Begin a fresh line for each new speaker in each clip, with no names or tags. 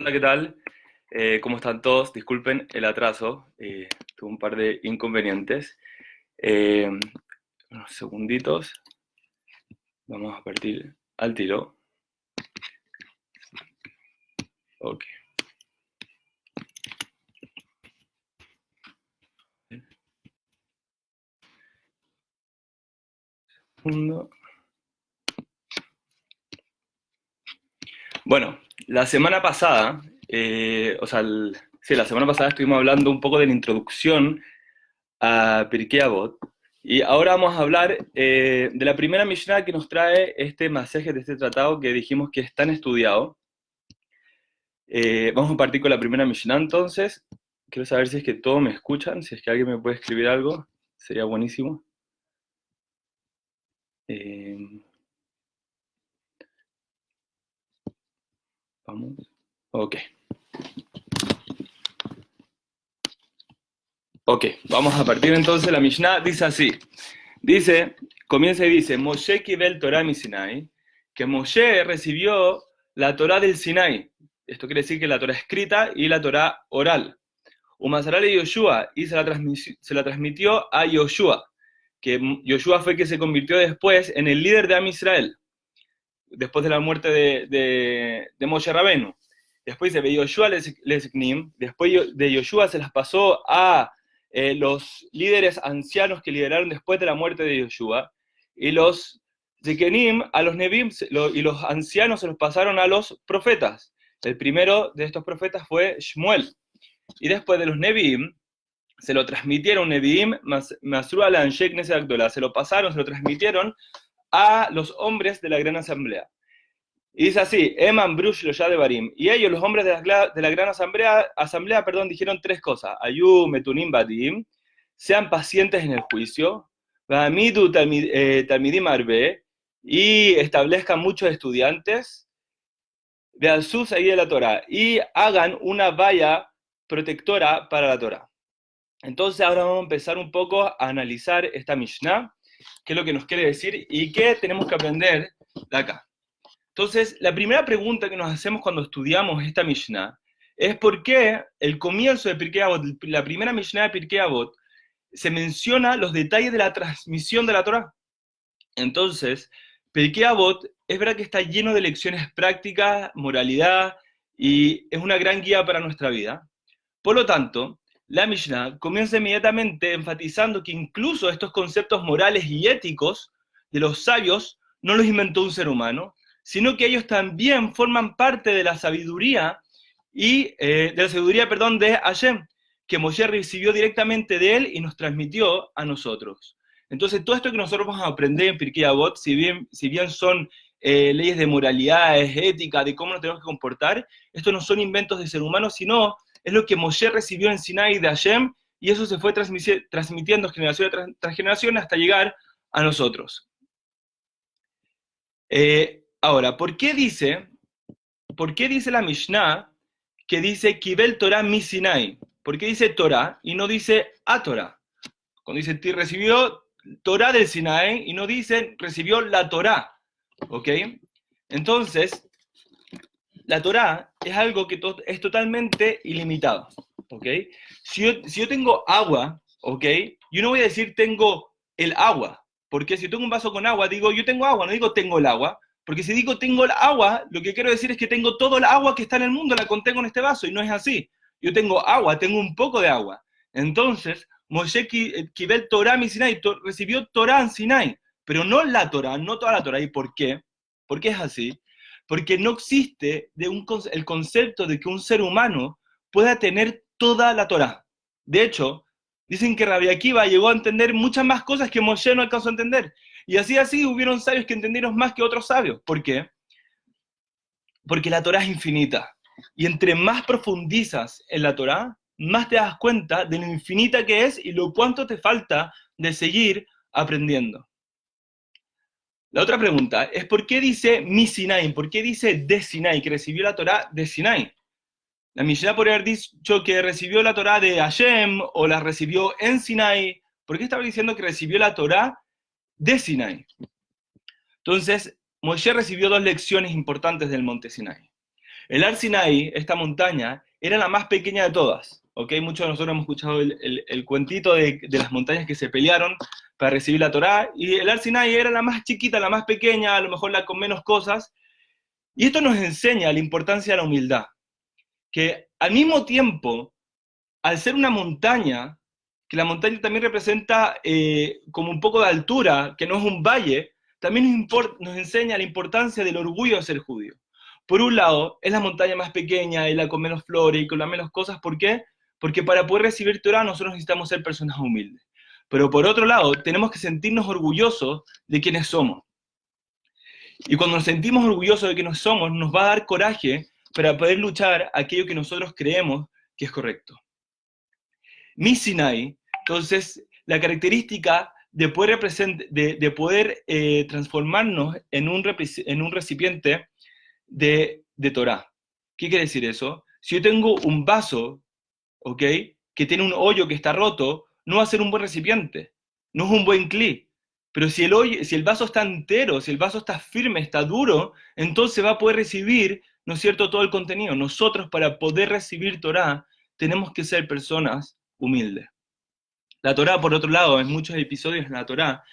Hola, ¿qué tal? ¿Cómo están todos? Disculpen el atraso, tuve un par de inconvenientes. Unos segunditos, vamos a partir al tiro. Ok. Segundo. Bueno, la semana pasada, sí, la semana pasada estuvimos hablando un poco de la introducción a Pirkei Avot, y ahora vamos a hablar de la primera Mishnah que nos trae este masaje de este tratado que dijimos que es tan estudiado. Vamos a partir con la primera Mishnah entonces. Quiero saber si es que todos me escuchan, si es que alguien me puede escribir algo, sería buenísimo. Eh, Vamos. Ok. Ok, vamos a partir entonces. La Mishnah dice así. Comienza y dice, Moshe kibel Torah mi Sinai, que Moshe recibió la Torah del Sinai. Esto quiere decir que la Torah escrita y la Torah oral. Umasarale Yoshua, y se la transmitió a Yoshua, que Yoshua fue el que se convirtió después en el líder de Am Israel, después de la muerte de Moshe Rabenu. Después de Yoshua Leseknim, después de Yoshua se las pasó a los líderes ancianos que lideraron después de la muerte de Yoshua, y los Zekenim a los Nebim, y los ancianos se los pasaron a los profetas. El primero de estos profetas fue Shmuel. Y después de los Nebim, se lo transmitieron Nevi'im, Masru al Anshe Knesset Agdola, se lo pasaron, se lo transmitieron a los hombres de la gran asamblea. Y dice así, Eman Brush lo de Barim. Y ellos, los hombres de la gran asamblea, dijeron tres cosas. Ayu Metunim Badim, sean pacientes en el juicio, Vamidu Talmidim Arbe, y establezcan muchos estudiantes, de Azus ahí de la Torah, y hagan una valla protectora para la Torah. Entonces ahora vamos a empezar un poco a analizar esta Mishnah, qué es lo que nos quiere decir y qué tenemos que aprender de acá. Entonces, la primera pregunta que nos hacemos cuando estudiamos esta Mishnah es por qué el comienzo de Pirkei Avot, la primera Mishnah de Pirkei Avot, se menciona los detalles de la transmisión de la Torah. Entonces, Pirkei Avot es verdad que está lleno de lecciones prácticas, moralidad, y es una gran guía para nuestra vida. Por lo tanto, la Mishnah comienza inmediatamente enfatizando que incluso estos conceptos morales y éticos de los sabios no los inventó un ser humano, sino que ellos también forman parte de la sabiduría de Hashem, que Moshe recibió directamente de él y nos transmitió a nosotros. Entonces, todo esto que nosotros vamos a aprender en Pirkei Avot, si bien son leyes de moralidades, ética, de cómo nos tenemos que comportar, estos no son inventos de ser humano, sino es lo que Moshe recibió en Sinai de Hashem, y eso se fue transmitiendo generación tras generación hasta llegar a nosotros. Ahora, ¿por qué dice la Mishnah que dice Kibel Torah mi Sinai? ¿Por qué dice Torah y no dice a Torah? Cuando dice recibió Torah del Sinai y no dice recibió la Torah, ¿ok? Entonces, la Torah es algo que es totalmente ilimitado, ¿ok? Si yo tengo agua, ¿ok? Yo no voy a decir tengo el agua, porque si yo tengo un vaso con agua, digo yo tengo agua, no digo tengo el agua, porque si digo tengo el agua, lo que quiero decir es que tengo todo el agua que está en el mundo, la contengo en este vaso, y no es así. Yo tengo agua, tengo un poco de agua. Entonces, Moshe Kibel Torah mi Sinai, recibió Torah en Sinai, pero no la Torah, no toda la Torah. ¿Y por qué? ¿Por qué es así? Porque no existe el concepto de que un ser humano pueda tener toda la Torá. De hecho, dicen que Rabbi Akiva llegó a entender muchas más cosas que Moshe no alcanzó a entender. Y así hubieron sabios que entendieron más que otros sabios. ¿Por qué? Porque la Torá es infinita. Y entre más profundizas en la Torá, más te das cuenta de lo infinita que es y lo cuánto te falta de seguir aprendiendo. La otra pregunta es ¿por qué dice mi Sinai? ¿Por qué dice de Sinai? Que recibió la Torá de Sinai. La Mishnah podría haber dicho que recibió la Torá de Hashem o la recibió en Sinai. ¿Por qué estaba diciendo que recibió la Torá de Sinai? Entonces, Moshe recibió dos lecciones importantes del monte Sinai. El Har Sinai, esta montaña, era la más pequeña de todas. ¿Ok? Muchos de nosotros hemos escuchado el cuentito de las montañas que se pelearon para recibir la Torá, y el Har Sinai era la más chiquita, la más pequeña, a lo mejor la con menos cosas. Y esto nos enseña la importancia de la humildad. Que al mismo tiempo, al ser una montaña, que la montaña también representa como un poco de altura, que no es un valle, también nos enseña la importancia del orgullo de ser judío. Por un lado, es la montaña más pequeña, es la con menos flores y con las menos cosas. ¿Por qué? Porque para poder recibir Torah nosotros necesitamos ser personas humildes. Pero por otro lado, tenemos que sentirnos orgullosos de quienes somos. Y cuando nos sentimos orgullosos de quienes somos, nos va a dar coraje para poder luchar aquello que nosotros creemos que es correcto. Mi Sinai, entonces, la característica de poder transformarnos en un recipiente de Torah. ¿Qué quiere decir eso? Si yo tengo un vaso, ¿ok?, que tiene un hoyo que está roto, no va a ser un buen recipiente, no es un buen cli. Pero si el vaso está entero, si el vaso está firme, está duro, entonces va a poder recibir, ¿no es cierto?, todo el contenido. Nosotros, para poder recibir Torah, tenemos que ser personas humildes. La Torá, por otro lado, en muchos episodios de la Torá,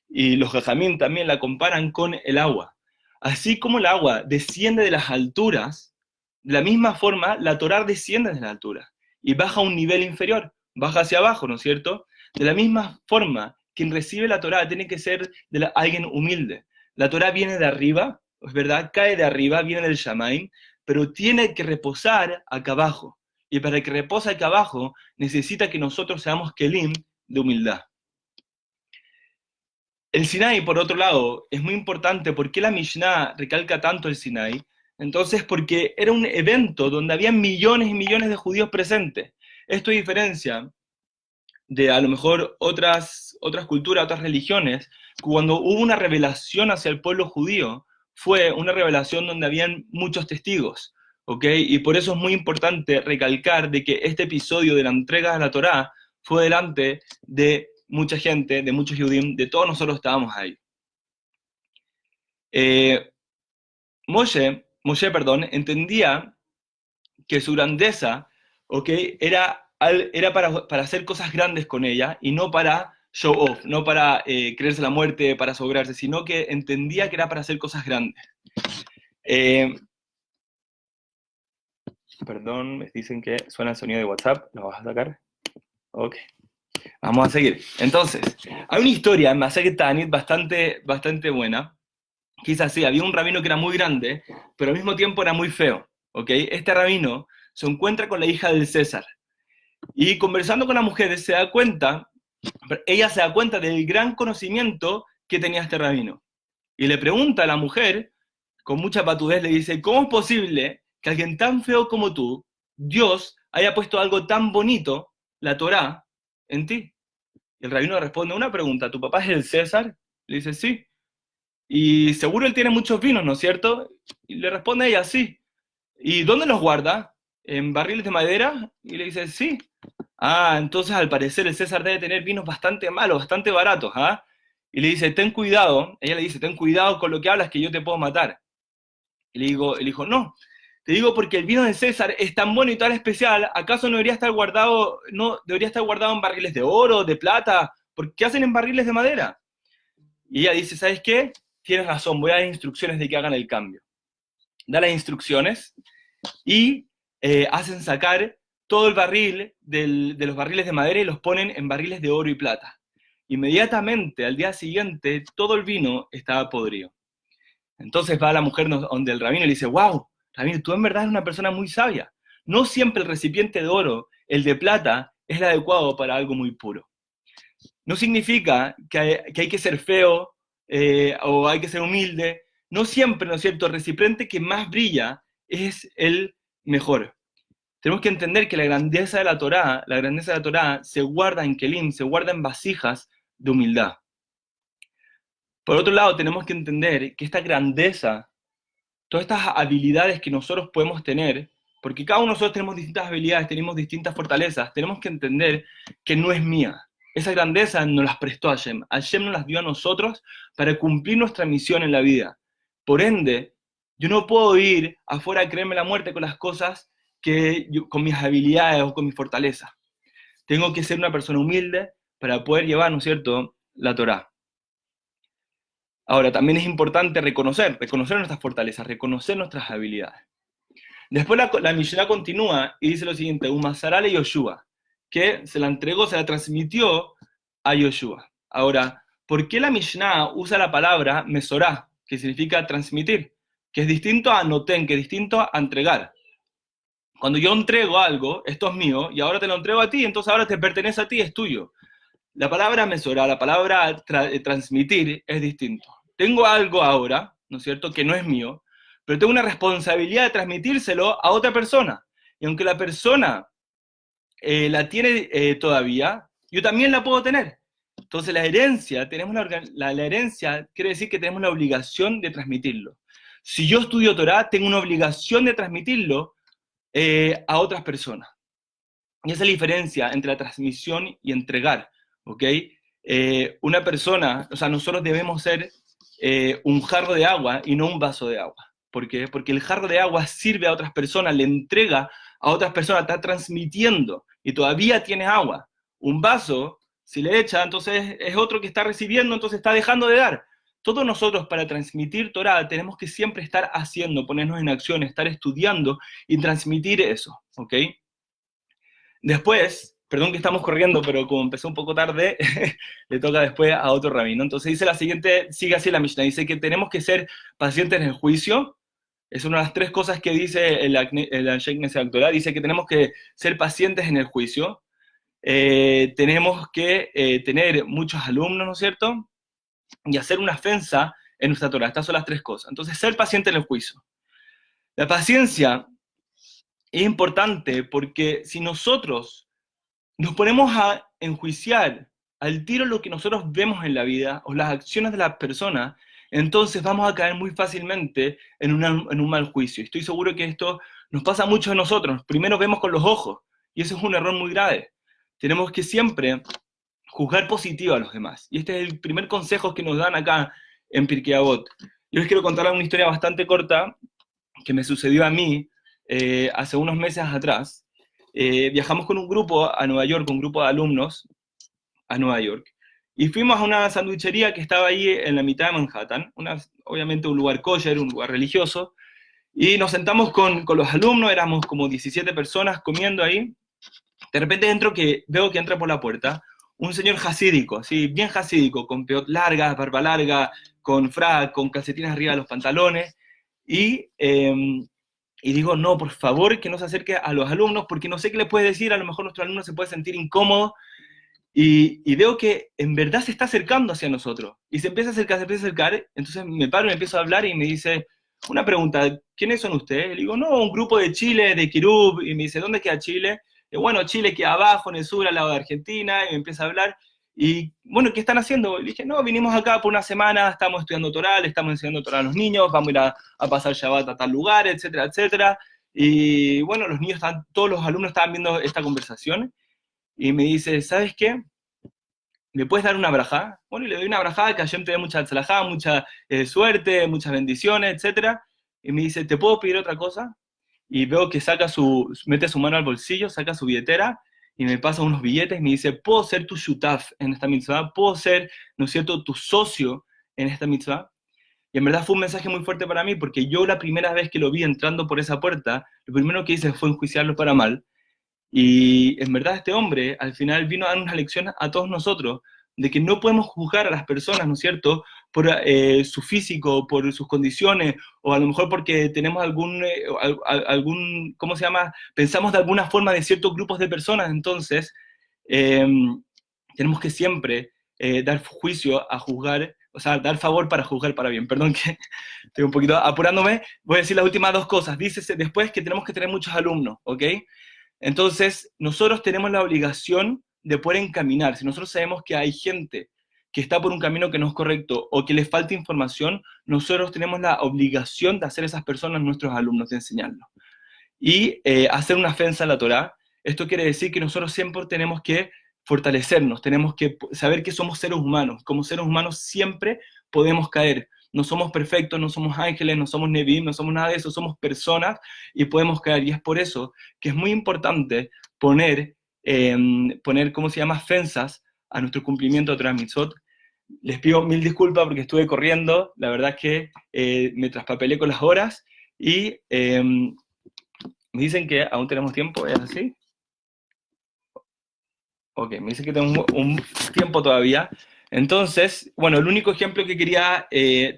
y los jajamín también la comparan con el agua. Así como el agua desciende de las alturas, de la misma forma, la Torá desciende de las alturas y baja a un nivel inferior, baja hacia abajo, ¿no es cierto? De la misma forma, quien recibe la Torá tiene que ser alguien humilde. La Torá viene de arriba, es verdad, cae de arriba, viene del Shamaim, pero tiene que reposar acá abajo. Y para que repose acá abajo, necesita que nosotros seamos kelim de humildad. El Sinai, por otro lado, es muy importante. ¿Por qué la Mishnah recalca tanto el Sinai? Entonces, porque era un evento donde había millones y millones de judíos presentes. Esto diferencia de a lo mejor otras culturas, otras religiones, cuando hubo una revelación hacia el pueblo judío, fue una revelación donde habían muchos testigos. ¿Ok? Y por eso es muy importante recalcar de que este episodio de la entrega de la Torá fue delante de mucha gente, de muchos judíos, de todos nosotros estábamos ahí. Moshe, entendía que su grandeza, ¿ok?, era para hacer cosas grandes con ella y no para show off, no para creerse la muerte, para sobrarse, sino que entendía que era para hacer cosas grandes. Perdón, me dicen que suena el sonido de WhatsApp. ¿Lo vas a sacar? Ok. Vamos a seguir. Entonces, hay una historia en Masechet Ta'anit bastante buena. Quizás sí, había un rabino que era muy grande, pero al mismo tiempo era muy feo. ¿Ok? Este rabino se encuentra con la hija del César. Y conversando con la mujer, ella se da cuenta del gran conocimiento que tenía este rabino. Y le pregunta a la mujer, con mucha patudez, le dice, ¿cómo es posible que alguien tan feo como tú, Dios, haya puesto algo tan bonito, la Torá, en ti? Y el rabino responde una pregunta, ¿tu papá es el César? Le dice, sí. Y seguro él tiene muchos vinos, ¿no es cierto? Y le responde ella, sí. ¿Y dónde los guarda? ¿En barriles de madera? Y le dice, sí. Ah, entonces al parecer el César debe tener vinos bastante malos, bastante baratos, ¿ah? Y le dice, ten cuidado. Ella le dice, ten cuidado con lo que hablas, que yo te puedo matar. Y le dijo, no, te digo porque el vino de César es tan bueno y tan especial, ¿acaso no debería estar guardado en barriles de oro, de plata? ¿Por qué hacen en barriles de madera? Y ella dice, ¿sabes qué? Tienes razón, voy a dar instrucciones de que hagan el cambio. Da las instrucciones y hacen sacar todo el barril de los barriles de madera y los ponen en barriles de oro y plata. Inmediatamente, al día siguiente, todo el vino estaba podrido. Entonces va la mujer donde el rabino y le dice, wow, rabino, tú en verdad eres una persona muy sabia. No siempre el recipiente de oro, el de plata, es el adecuado para algo muy puro. No significa que hay que ser feo o hay que ser humilde. No siempre, ¿no es cierto?, el recipiente que más brilla es el mejor. Tenemos que entender que la grandeza de la Torá se guarda en kelim, se guarda en vasijas de humildad. Por otro lado, tenemos que entender que esta grandeza, todas estas habilidades que nosotros podemos tener, porque cada uno de nosotros tenemos distintas habilidades, tenemos distintas fortalezas, tenemos que entender que no es mía. Esa grandeza nos las prestó Hashem. Hashem nos las dio a nosotros para cumplir nuestra misión en la vida. Por ende, Yo no puedo ir afuera a creerme la muerte con las cosas con mis habilidades o con mi fortaleza. Tengo que ser una persona humilde para poder llevar, ¿no es cierto?, la Torá. Ahora, también es importante reconocer nuestras fortalezas, reconocer nuestras habilidades. Después la Mishnah continúa y dice lo siguiente: Umasarale Yoshua, que se la entregó, se la transmitió a Yoshua. Ahora, ¿por qué la Mishnah usa la palabra mesorá, que significa transmitir? Que es distinto a noten, que es distinto a entregar. Cuando yo entrego algo, esto es mío, y ahora te lo entrego a ti, entonces ahora te pertenece a ti, es tuyo. La palabra mesorá, la palabra transmitir, es distinto. Tengo algo ahora, ¿no es cierto?, que no es mío, pero tengo una responsabilidad de transmitírselo a otra persona. Y aunque la persona la tiene todavía, yo también la puedo tener. Entonces la herencia, la herencia quiere decir que tenemos la obligación de transmitirlo. Si yo estudio Torah, tengo una obligación de transmitirlo a otras personas. Y esa es la diferencia entre la transmisión y entregar, ¿ok? Una persona, o sea, nosotros debemos ser un jarro de agua y no un vaso de agua. ¿Por qué? Porque el jarro de agua sirve a otras personas, le entrega a otras personas, está transmitiendo y todavía tiene agua. Un vaso, si le echa, entonces es otro que está recibiendo, entonces está dejando de dar. Todos nosotros para transmitir Torah tenemos que siempre estar haciendo, ponernos en acción, estar estudiando y transmitir eso, ¿ok? Después, perdón que estamos corriendo, pero como empezó un poco tarde, le toca después a otro rabino. Entonces dice la siguiente, sigue así la Mishnah, dice que tenemos que ser pacientes en el juicio. Es una de las tres cosas que dice el Anshe Knesset Torah, dice que tenemos que ser pacientes en el juicio. Tenemos que tener muchos alumnos, ¿no es cierto? Y hacer una ofensa en nuestra Torah. Estas son las tres cosas. Entonces, ser paciente en el juicio. La paciencia es importante porque si nosotros nos ponemos a enjuiciar al tiro lo que nosotros vemos en la vida o las acciones de las personas, entonces vamos a caer muy fácilmente en un mal juicio. Estoy seguro que esto nos pasa mucho a nosotros. Primero vemos con los ojos y eso es un error muy grave. Tenemos que siempre juzgar positivo a los demás. Y este es el primer consejo que nos dan acá en Pirkei Avot. Yo les quiero contar una historia bastante corta que me sucedió a mí hace unos meses atrás. Viajamos con un grupo a Nueva York, un grupo de alumnos a Nueva York, y fuimos a una sandwichería que estaba ahí en la mitad de Manhattan, obviamente un lugar kosher, un lugar religioso, y nos sentamos con los alumnos, éramos como 17 personas comiendo ahí. De repente veo que entra por la puerta un señor hasídico, así, bien hasídico, con peot larga, barba larga, con frac, con calcetines arriba de los pantalones, y digo, no, por favor, que no se acerque a los alumnos, porque no sé qué le puede decir, a lo mejor nuestro alumno se puede sentir incómodo, y veo que en verdad se está acercando hacia nosotros, y se empieza a acercar, entonces me paro y me empiezo a hablar, y me dice, una pregunta, ¿quiénes son ustedes? Le digo, no, un grupo de Chile, de Kirub, y me dice, ¿dónde queda Chile? Bueno, Chile queda abajo, en el sur, al lado de Argentina, y me empieza a hablar, y bueno, ¿qué están haciendo? Le dije, no, vinimos acá por una semana, estamos estudiando Torah, le estamos enseñando Torah a los niños, vamos a ir a pasar Shabbat a tal lugar, etcétera, etcétera. Y bueno, todos los alumnos estaban viendo esta conversación, y me dice, ¿sabes qué? ¿Me puedes dar una brajá? Bueno, y le doy una brajá, que Hashem te dé mucha tzalajá, mucha suerte, muchas bendiciones, etcétera. Y me dice, ¿te puedo pedir otra cosa? Y veo que mete su mano al bolsillo, saca su billetera, y me pasa unos billetes, y me dice, ¿puedo ser tu shutaf en esta mitzvah? ¿Puedo ser, ¿no es cierto?, tu socio en esta mitzvah? Y en verdad fue un mensaje muy fuerte para mí, porque yo la primera vez que lo vi entrando por esa puerta, lo primero que hice fue enjuiciarlo para mal, y en verdad este hombre al final vino a dar una lección a todos nosotros, de que no podemos juzgar a las personas, ¿no es cierto?, por su físico, por sus condiciones, o a lo mejor porque tenemos ¿cómo se llama? Pensamos de alguna forma de ciertos grupos de personas, entonces eh, tenemos que siempre dar juicio a juzgar, o sea, dar favor para juzgar para bien. Perdón que estoy un poquito apurándome, voy a decir las últimas dos cosas. Dice después que tenemos que tener muchos alumnos, ¿ok? Entonces, nosotros tenemos la obligación de poder encaminar. Si nosotros sabemos que hay gente que está por un camino que no es correcto o que les falta información, nosotros tenemos la obligación de hacer a esas personas nuestros alumnos, de enseñarlos. Y hacer una ofensa a la Torá. Esto quiere decir que nosotros siempre tenemos que fortalecernos, tenemos que saber que somos seres humanos. Como seres humanos siempre podemos caer. no somos perfectos, no somos ángeles, no somos Nevi'im, no somos nada de eso, somos personas y podemos caer. Y es por eso que es muy importante poner, ¿cómo se llama?, fensas a nuestro cumplimiento de Torah Mitzvot. Les pido mil disculpas porque estuve corriendo, la verdad es que me traspapelé con las horas y me dicen que aún tenemos tiempo, ¿es así? Ok, me dicen que tenemos un tiempo todavía. Entonces, bueno, el único ejemplo que quería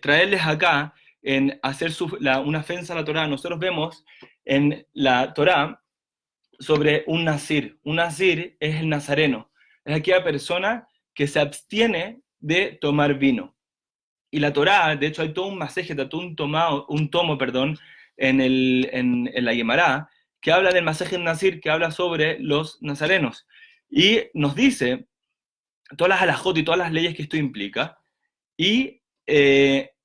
traerles acá en hacer una ofensa a la Torá, nosotros vemos en la Torá sobre un nazir. Un nazir es el nazareno, es aquella persona que se abstiene de tomar vino. Y la Torá, de hecho hay todo un masejet, todo un tomo, perdón, en la Yemará, que habla del masejet nazir, que habla sobre los nazarenos. Y nos dice todas las halajot y todas las leyes que esto implica. Y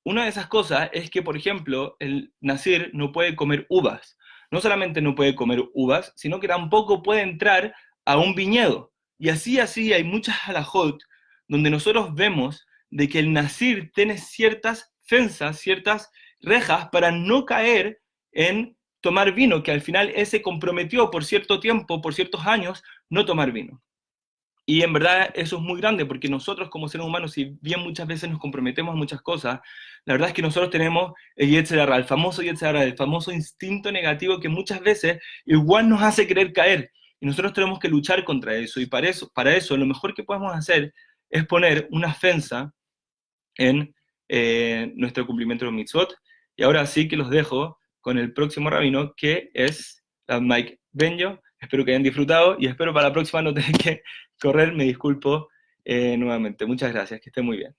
una de esas cosas es que, por ejemplo, el nazir no puede comer uvas. No solamente no puede comer uvas, sino que tampoco puede entrar a un viñedo. Y así hay muchas halajot donde nosotros vemos de que el nazir tiene ciertas fensas, ciertas rejas para no caer en tomar vino, que al final él se comprometió por cierto tiempo, por ciertos años, no tomar vino. Y en verdad eso es muy grande, porque nosotros como seres humanos, si bien muchas veces nos comprometemos a muchas cosas, la verdad es que nosotros tenemos el Yetzer Hara, el famoso Yetzer Hara, el famoso instinto negativo que muchas veces igual nos hace querer caer. Y nosotros tenemos que luchar contra eso. Y para eso lo mejor que podemos hacer es poner una fensa en nuestro cumplimiento de los mitzvot. Y ahora sí que los dejo con el próximo rabino, que es Mike Benyo. Espero que hayan disfrutado y espero para la próxima no tener que correr. Me disculpo nuevamente. Muchas gracias, que estén muy bien.